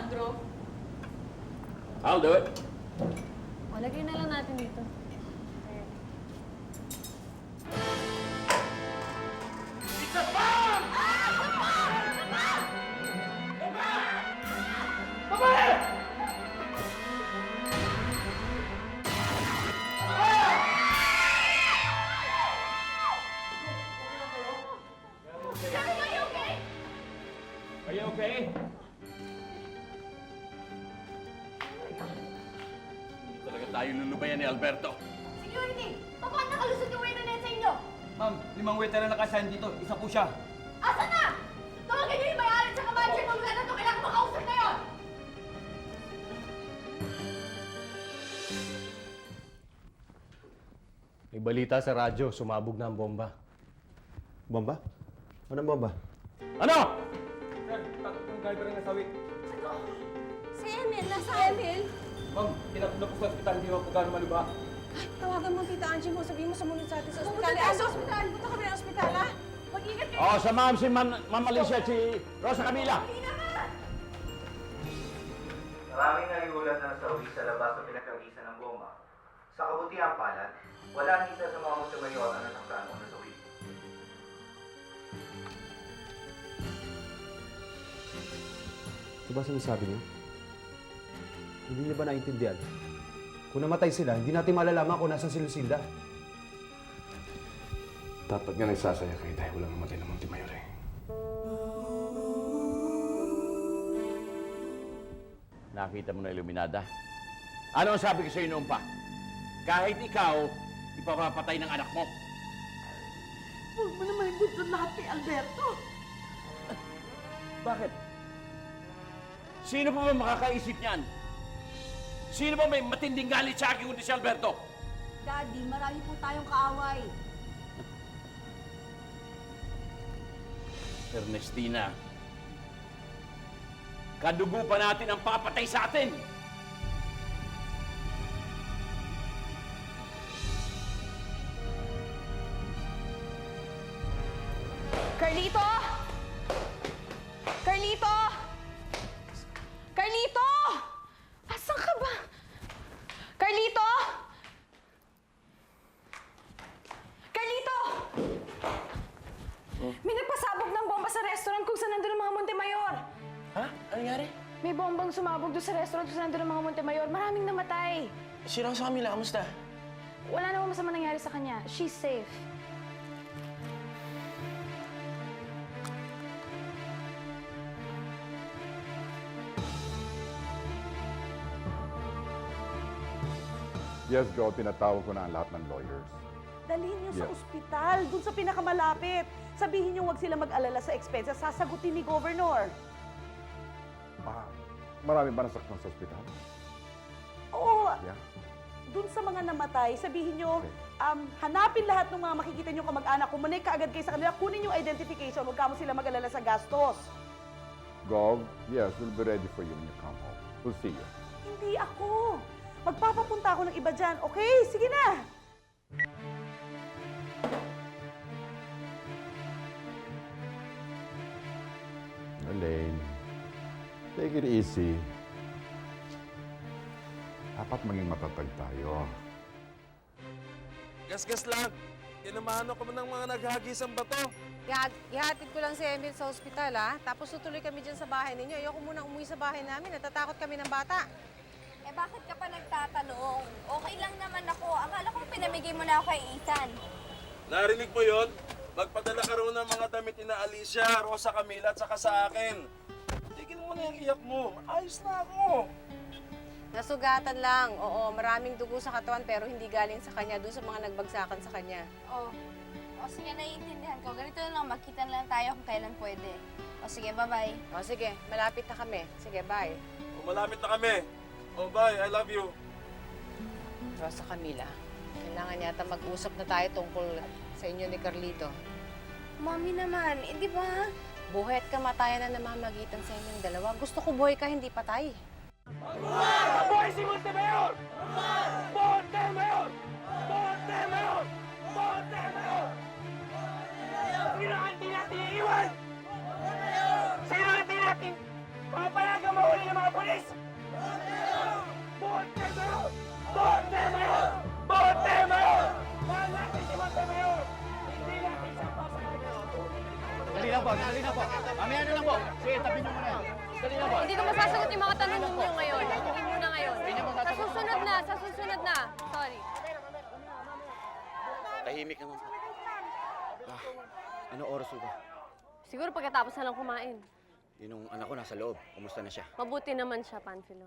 Sandro? I'll do it. O, lagay na lang natin dito. Ayan. It's a bomb! Babae! Are you okay? Hindi talaga tayo lulubayan ni Alberto. Security! Paano nakalusot yung waiter na yan sa inyo? Ma'am, 5 waiter na nakasign dito. Isa po siya. Asa na? Tawagin niyo yung may-ari at saka manager ng lugar na ito. Kailangan makausap na yun! May balita sa radyo, sumabog na ang bomba. Bomba? Anong bomba? Ano? Sir, tatlong driver na nasawi. Si Emil! Nasa Emil? Ma'am, tinatlo po sa ospital. Hindi po gano'ng maluba. Tawagan mo ang Tita Angie mo, sabihin mo sumunod sa atin sa ospital. Pumunta tayo sa ospital! Punta kami ng ospital, ha? Mag-ingat kayo! Oh, samahan si Ma'am Alicia at si Rosa Camila. Maraming naiulat na nasawi sa labas sa pinagkagisan ng bomba. Sa kabutihang palad, wala ang isa sa mga Montemayor na nataktan o nasawi. Ito ba sinasabi niyo? Hindi niyo ba naintindihan? Kung namatay sila, hindi natin malalaman kung nasan si Lucinda. Dapat nga nagsasaya kayo dahil walang namatay ng Montemayor eh. Nakita mo na, Iluminada? Ano ang sabi ko sa'yo noon pa? Kahit ikaw, ipapapatay ng anak mo. Huwag mo naman ibutol lahat kay Alberto. Bakit? Sino pa ba makakaisip niyan? Sino ba may matinding galit sa akin kundi si Alberto? Daddy, marami po tayong kaaway. Ernestina, kadugo pa natin ang papatay sa atin! Carlito! Carlito! Carlito! Asan ka ba? Carlito! Carlito! May nagpasabog ng bomba sa restaurant kung saan nandun ang mga Montemayor. Ha? Ano nangyari? May bombang sumabog doon sa restaurant kung saan nandun ang mga Montemayor. Maraming namatay. Si Rosa Camila, kamusta? Wala namang masama nangyari sa kanya. She's safe. Yes, Joe, pinatawag ko na ang lahat ng lawyers. Dalhin niyo sa Yes. ospital, dun sa pinakamalapit. Sabihin niyo huwag sila mag-alala sa expenses, sasagutin ni Governor. Marami ba nasaktan sa ospital? Oo, Yeah. dun sa mga namatay, sabihin niyo, Okay. hanapin lahat ng mga makikita niyo kamag-anak. Kumunay ka agad kayo sa kanila, kunin yung identification, huwag kamo sila mag-alala sa gastos. Gov, yes, we'll be ready for you when you come home. We'll see you. Hindi ako. Magpapapunta ako ng iba dyan, okay? Sige na! Elaine, take it easy. Dapat maging matatag tayo. Gas-gas lang. Tinamahan ako ng mga naghagisang bato. Ihatid ko lang si Emil sa ospital, ha? Tapos tutuloy kami dyan sa bahay ninyo. Ayoko munang umuwi sa bahay namin. Natatakot kami ng bata. Eh bakit ka pa nagtatanong? Okay lang naman ako. Akala ko pinamigay mo na ako kay Ethan. Narinig mo yon? Magpadala ka roon ng mga damit ni Alicia, Rosa Camila at saka sa akin. Tigil mo na yung iyak mo. Ayos na ako. Nasugatan lang. Oo, maraming dugo sa katawan pero hindi galing sa kanya. Doon sa mga nagbagsakan sa kanya. Oh. O sige, naiintindihan ko. Ganito na lang, magkita na lang tayo kung kailan pwede. O sige, bye-bye. O sige, malapit na kami. Sige, bye. O, malapit na kami. Oh, bye. I love you. Rosa Camila, kailangan yata mag-usap na tayo tungkol sa inyo ni Carlito. Mami naman, di ba? Buhay at kamatayan na namamagitan sa inyong dalawa. Gusto ko buhay ka, hindi patay. Mabuhay si Montemayor! Montemayor! Montemayor! Montemayor! Sino ang hindi natin iiwan? Sino ang hindi natin papayagang mahuli ng mga po, sandali na po. Mamaya na lang po. Sige, tabi niyo muna yan. Sandali na po. Hindi ko masasagot yung mga tanong ninyo ngayon. Hindi muna ngayon. Sa susunod na. Sorry. Tahimik naman po. Ano oras ba? Siguro pagkatapos na lang kumain. Yung anak ko nasa loob. Kumusta na siya? Mabuti naman siya, Panfilo.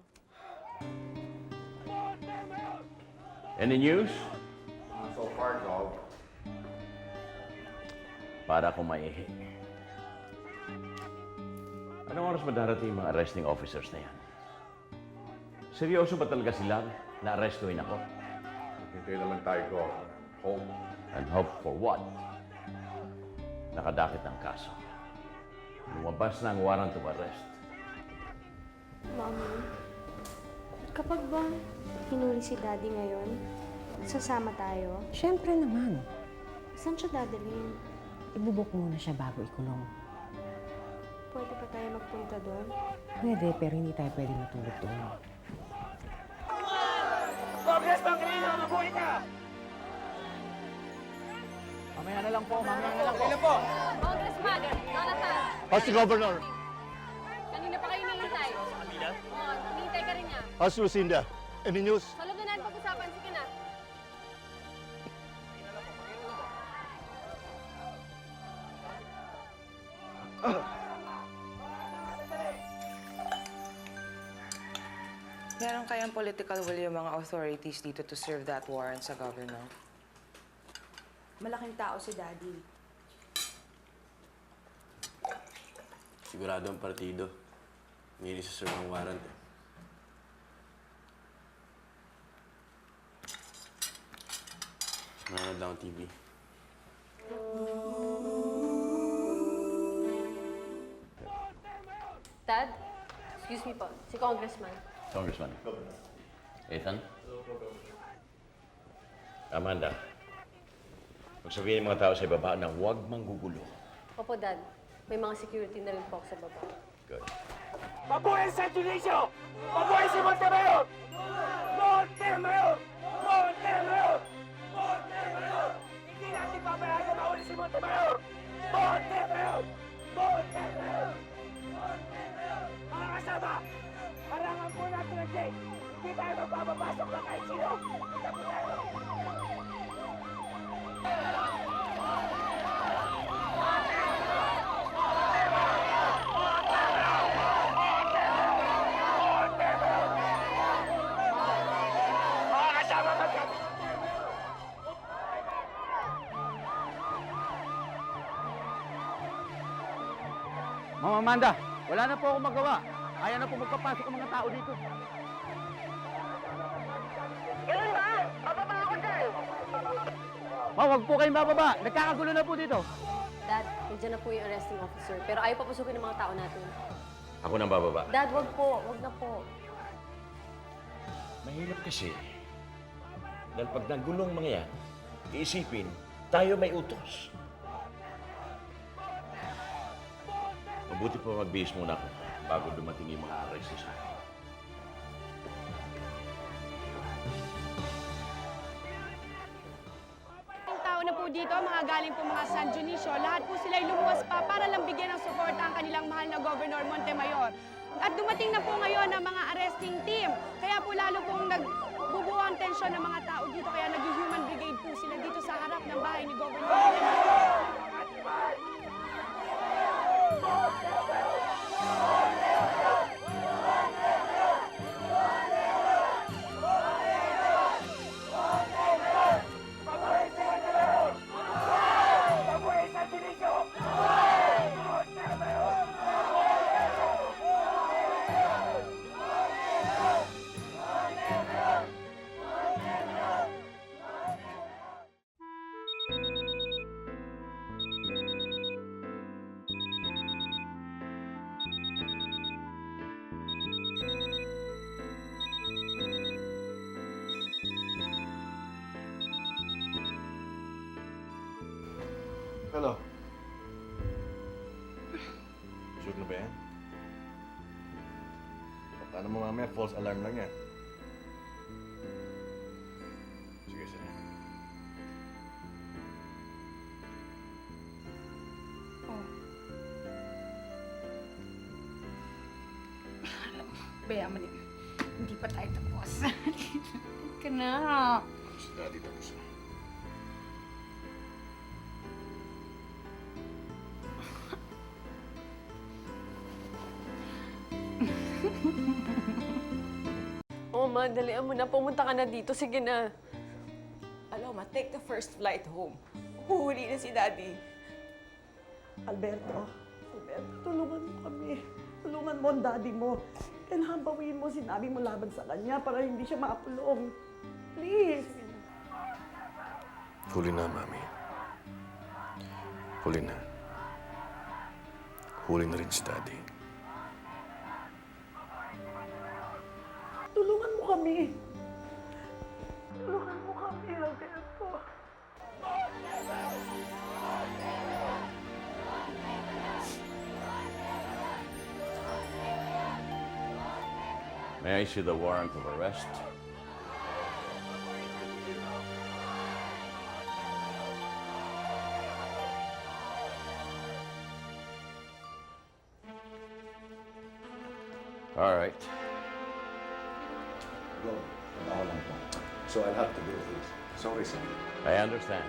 Any news? So far, Gov. Para akong maihi. Anong oras ba darating yung mga arresting officers na yan? Seryoso ba talaga sila na arrestuhin ako? Hintay naman tayo, Gov. Hope. And hope for what? Nakadakit ang kaso. Lumabas na ang warrant of arrest. Mami, kapag ba hinuli si Daddy ngayon, sasama tayo? Siyempre naman. Saan siya dadalhin? Ibubok muna siya bago ikulong. Pwede pa tayo magpunta doon? Pwede, pero hindi tayo pwede matulog doon. Congressman Grino, mabuhay ka! Mamaya na lang po, mamaya na lang po. Kailan po? Congressman, Jonathan. House Governor, Kanina pa kayo nilintay. Sa kanila? Oo, nilintay ka rin niya. House Lucinda, any news? Sa loob na natin pag-usapan. Sige na. Meron kayang political will yung mga authorities dito to serve that warrant sa governor? Malaking tao si Daddy. Sigurado ang partido. Hindi sa serve ng warrant eh. Nanonood lang ang TV. Dad, excuse me po. Si Congressman. Congressman. Ethan? Amanda, magsabihin ng mga tao sa ibaba na huwag manggugulo. Opo, Dad. May mga security na rin po ako sa baba. Good. Mabuhay sa Judisyo! Mabuhay si Montemayor! Montemayor! Montemayor! Montemayor! Hindi natin papayagan mahuli si Montemayor! Montemayor! Montemayor! Montemayor! Mga kasama, harangan po natin ang gate. Hindi tayo magpapapasok ng kahit sino. Punta po tayo. Mga kasama, magkakasama. Ma'am Amanda, wala na po akong magawa. Ayaw na po magpapasok ang mga tao dito. Ganun ba? Bababa ako dyan. Ma'am, huwag po kayong bababa. Nagkakagulo na po dito. Dad, nandiyan na po yung arresting officer. Pero ayaw papasukin ng mga tao natin. Ako nang bababa. Dad, wag po. Wag na po. Mahirap kasi. Dahil pag nagulong mga yan, iisipin, tayo may utos. Mabuti po magbihis muna ako bago dumating yung mga arresto sa akin. Ang tao na po dito, mga galing po mga San Dionisio, lahat po sila'y lumuwas pa para lang bigyan ng suporta ang kanilang mahal na Governor Montemayor. At dumating na po ngayon ang mga arresting team. Kaya po lalo pong nagbubuo ang tensyon ng mga tao dito. Kaya nag-human brigade po sila dito sa harap ng bahay ni Governor Montemayor. Mabuhay sa Judisyo! Hello. Sure na ba yan? Paano mo mamaya? False alarm lang yan. Sige, sige. Oh, pabayaan mo din. Hindi pa tayo tapos. Ka na. Si Daddy tapos na. Oh, ma, dalian mo na. Pumunta ka na dito. Sige na. Aloma, take the first flight home. Huhuli na si Daddy. Alberto, tulungan mo kami. Tulungan mo ang daddy mo. Kailangan bawiin mo sinabi mo laban sa kanya para hindi siya makakulong. Please. Huli na, Mami. Huli na. Huli na rin si Daddy. Tulungan mo kami. Tulungan mo kami, Alberto. May I see the warrant of arrest? All right. So I'll have to do this. Sorry, sir. I understand.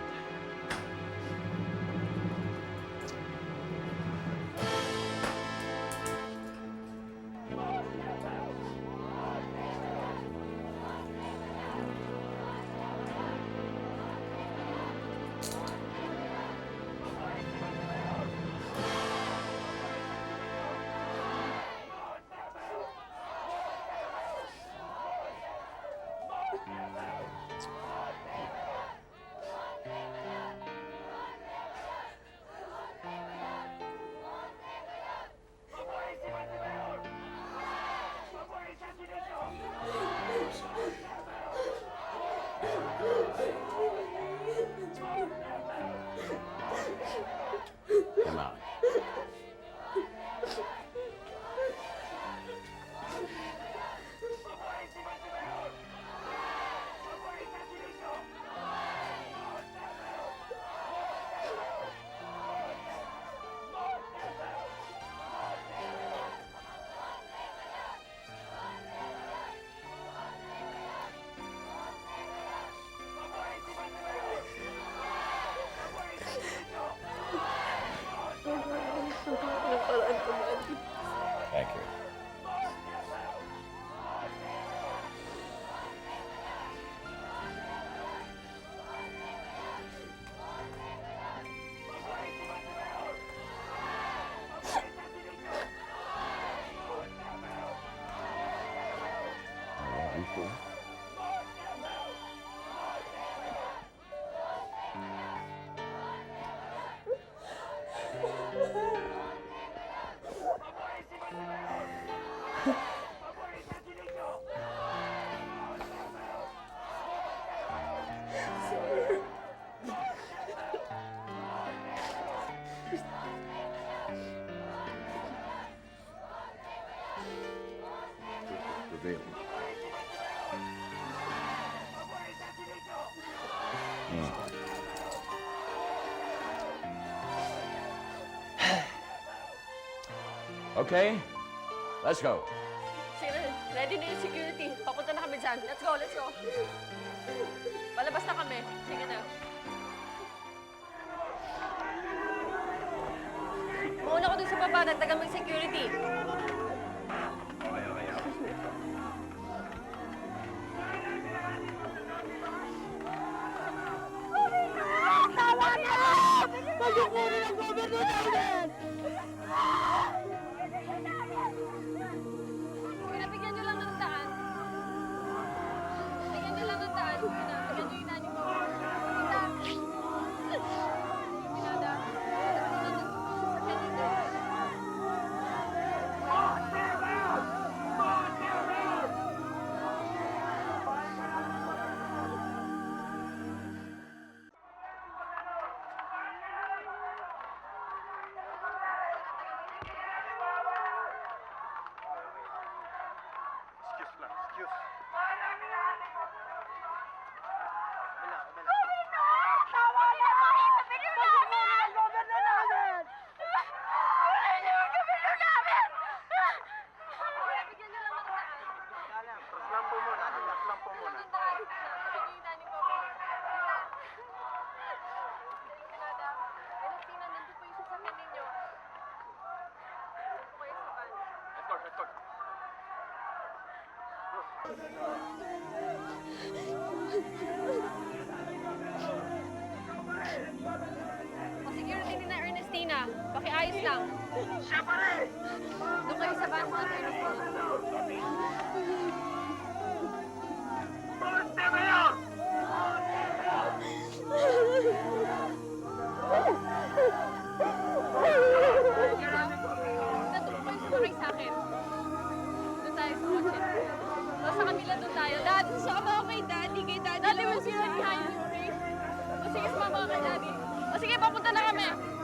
Come on. Thank you. Prevail. Okay, let's go. Sige, ready na yung security. Papunta na kami dyan. Let's go, let's go. Palabas na kami. Sige na. Mauna ko dun sa baba. Dagdagan mo yung security. Tama na! Pagkukunin ang gobyerno namin! Pinabigyan nyo lang ng daan. Bigyan nyo lang ng daan. Bigyan nyo yung nanyo mo. Pinada. O security ni na Ernestina, pakiayos lang. Siya pa rin! Doon kayo sa van sa Ernestina. Montemayor! Natulungan sumakay sa akin. Doon tayo sa kotse. O sa kabila doon tayo. Dad, sama ako kay Daddy. Kay Daddy will be right behind you, okay? O sige, sumama ka kay Daddy. O sige, papunta na kami.